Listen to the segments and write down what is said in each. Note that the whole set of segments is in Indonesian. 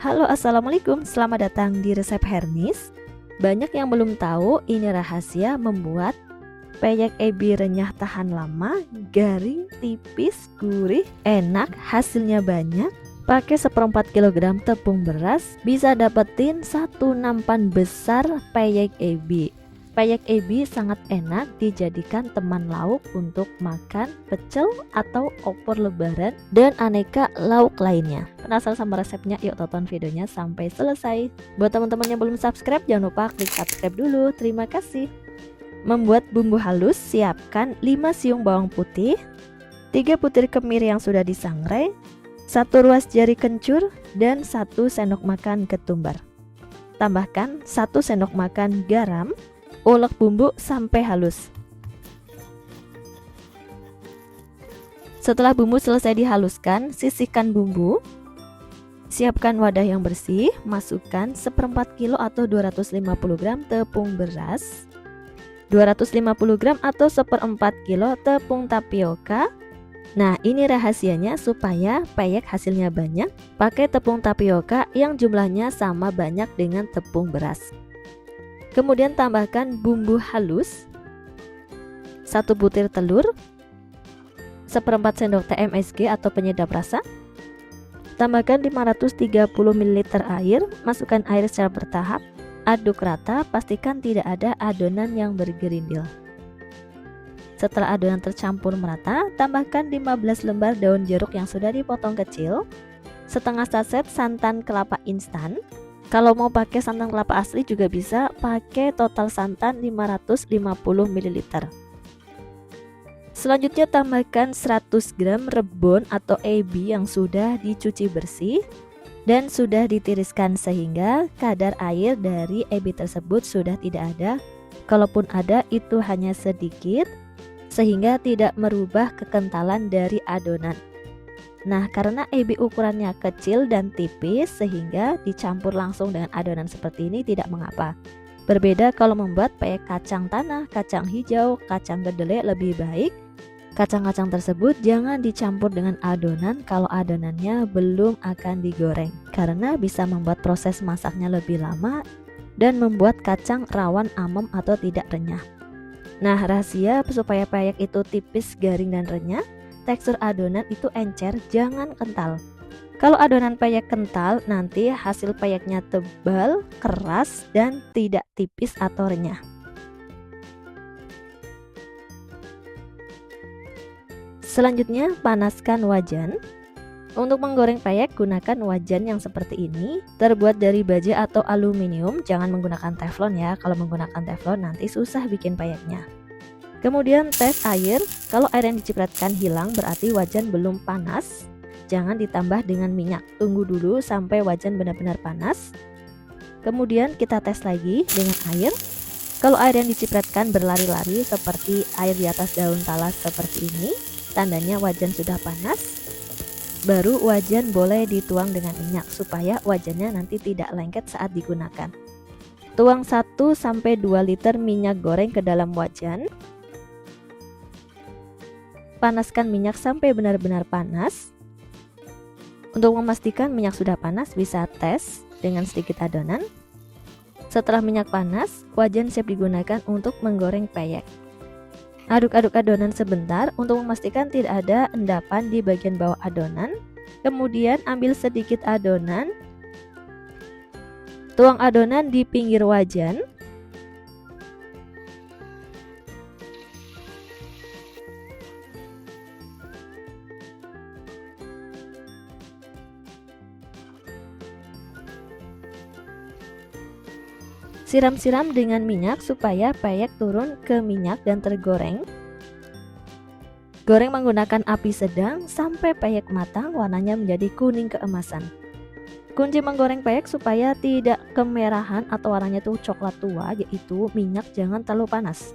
Halo, assalamualaikum. Selamat datang di resep Hernis. Banyak yang belum tahu ini rahasia membuat peyek ebi renyah tahan lama, garing, tipis, gurih, enak, hasilnya banyak. Pakai 1/4 kg tepung beras bisa dapetin satu nampan besar peyek ebi. Peyek ebi sangat enak dijadikan teman lauk untuk makan pecel atau opor lebaran dan aneka lauk lainnya. Penasaran sama resepnya? Yuk tonton videonya sampai selesai. Buat teman-teman yang belum subscribe, jangan lupa klik subscribe dulu. Terima kasih. Membuat bumbu halus, siapkan 5 siung bawang putih, 3 butir kemiri yang sudah disangrai, 1 ruas jari kencur, dan 1 sendok makan ketumbar. Tambahkan 1 sendok makan garam. Ulek bumbu sampai halus. Setelah bumbu selesai dihaluskan, sisihkan bumbu. Siapkan wadah yang bersih, masukkan 1/4 kilo atau 250 gram tepung beras, 250 gram atau 1/4 kilo tepung tapioka. Nah, ini rahasianya supaya peyek hasilnya banyak. Pakai tepung tapioka yang jumlahnya sama banyak dengan tepung beras. Kemudian tambahkan bumbu halus, 1 butir telur, 1/4 sendok teh MSG atau penyedap rasa. Tambahkan 530 ml air, masukkan air secara bertahap, aduk rata, pastikan tidak ada adonan yang bergerindil. Setelah adonan tercampur merata, tambahkan 15 lembar daun jeruk yang sudah dipotong kecil, setengah saset santan kelapa instan. Kalau mau pakai santan kelapa asli juga bisa, pakai total santan 550 ml. Selanjutnya tambahkan 100 gram rebon atau ebi yang sudah dicuci bersih dan sudah ditiriskan sehingga kadar air dari ebi tersebut sudah tidak ada. Kalaupun ada, itu hanya sedikit sehingga tidak merubah kekentalan dari adonan. Nah, karena ebi ukurannya kecil dan tipis sehingga dicampur langsung dengan adonan seperti ini tidak mengapa. Berbeda kalau membuat peyek kacang tanah, kacang hijau, kacang kedelai lebih baik. Kacang-kacang tersebut jangan dicampur dengan adonan kalau adonannya belum akan digoreng, karena bisa membuat proses masaknya lebih lama dan membuat kacang rawan amem atau tidak renyah. Nah, rahasia supaya peyek itu tipis, garing, dan renyah, tekstur adonan itu encer, jangan kental. Kalau adonan peyek kental, nanti hasil peyeknya tebal, keras, dan tidak tipis atau renyah. Selanjutnya, panaskan wajan. Untuk menggoreng peyek, gunakan wajan yang seperti ini, terbuat dari baja atau aluminium. Jangan menggunakan teflon ya, kalau menggunakan teflon nanti susah bikin peyeknya. Kemudian tes air, kalau air yang dicipratkan hilang berarti wajan belum panas. Jangan ditambah dengan minyak, tunggu dulu sampai wajan benar-benar panas. Kemudian kita tes lagi dengan air. Kalau air yang dicipratkan berlari-lari seperti air di atas daun talas seperti ini, tandanya wajan sudah panas. Baru wajan boleh dituang dengan minyak supaya wajannya nanti tidak lengket saat digunakan. Tuang 1-2 liter minyak goreng ke dalam wajan. Panaskan minyak sampai benar-benar panas. Untuk memastikan minyak sudah panas, bisa tes dengan sedikit adonan. Setelah minyak panas, wajan siap digunakan untuk menggoreng peyek. Aduk-aduk adonan sebentar untuk memastikan tidak ada endapan di bagian bawah adonan. Kemudian ambil sedikit adonan, tuang adonan di pinggir wajan. Siram-siram dengan minyak supaya peyek turun ke minyak dan tergoreng. Goreng menggunakan api sedang sampai peyek matang, warnanya menjadi kuning keemasan. Kunci menggoreng peyek supaya tidak kemerahan atau warnanya tuh coklat tua, yaitu minyak jangan terlalu panas.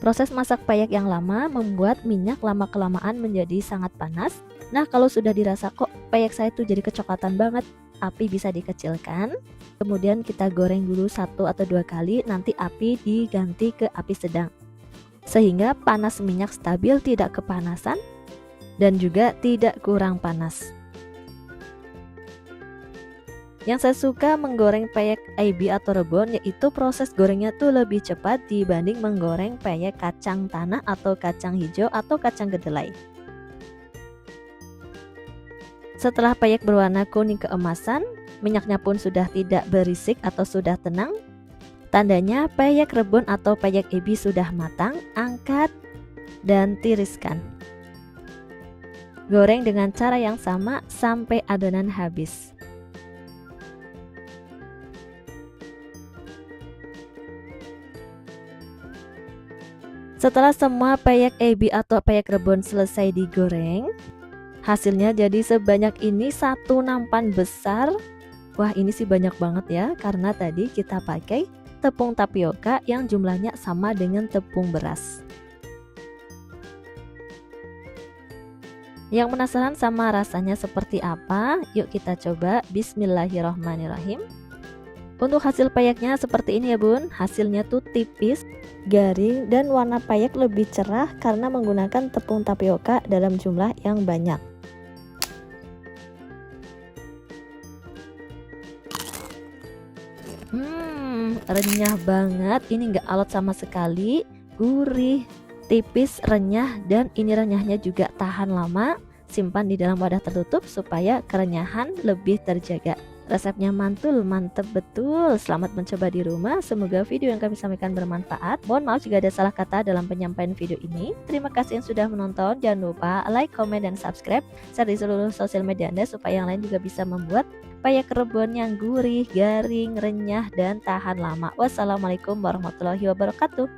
Proses masak peyek yang lama membuat minyak lama-kelamaan menjadi sangat panas. Nah, kalau sudah dirasa kok peyek saya tuh jadi kecoklatan banget, api bisa dikecilkan. Kemudian kita goreng dulu 1 atau 2 kali, nanti api diganti ke api sedang. Sehingga panas minyak stabil, tidak kepanasan dan juga tidak kurang panas. Yang saya suka menggoreng peyek ebi atau rebon yaitu proses gorengnya tuh lebih cepat dibanding menggoreng peyek kacang tanah atau kacang hijau atau kacang kedelai. Setelah peyek berwarna kuning keemasan, minyaknya pun sudah tidak berisik atau sudah tenang. Tandanya peyek rebon atau peyek ebi sudah matang, angkat dan tiriskan. Goreng dengan cara yang sama sampai adonan habis. Setelah semua peyek ebi atau peyek rebon selesai digoreng, hasilnya jadi sebanyak ini, satu nampan besar. Wah, ini sih banyak banget ya, karena tadi kita pakai tepung tapioka yang jumlahnya sama dengan tepung beras. Yang penasaran sama rasanya seperti apa? Yuk kita coba. Bismillahirrohmanirrohim. Untuk hasil peyeknya seperti ini ya bun. Hasilnya tuh tipis, garing, dan warna peyek lebih cerah karena menggunakan tepung tapioka dalam jumlah yang banyak. Renyah banget. Ini nggak alot sama sekali, gurih, tipis, renyah, dan ini renyahnya juga tahan lama. Simpan di dalam wadah tertutup supaya kerenyahan lebih terjaga. Resepnya mantul, mantep betul. Selamat mencoba di rumah. Semoga video yang kami sampaikan bermanfaat. Mohon maaf jika ada salah kata dalam penyampaian video ini. Terima kasih yang sudah menonton. Jangan lupa like, comment, dan subscribe. Share di seluruh sosial media Anda supaya yang lain juga bisa membuat peyek rebon yang gurih, garing, renyah, dan tahan lama. Wassalamualaikum warahmatullahi wabarakatuh.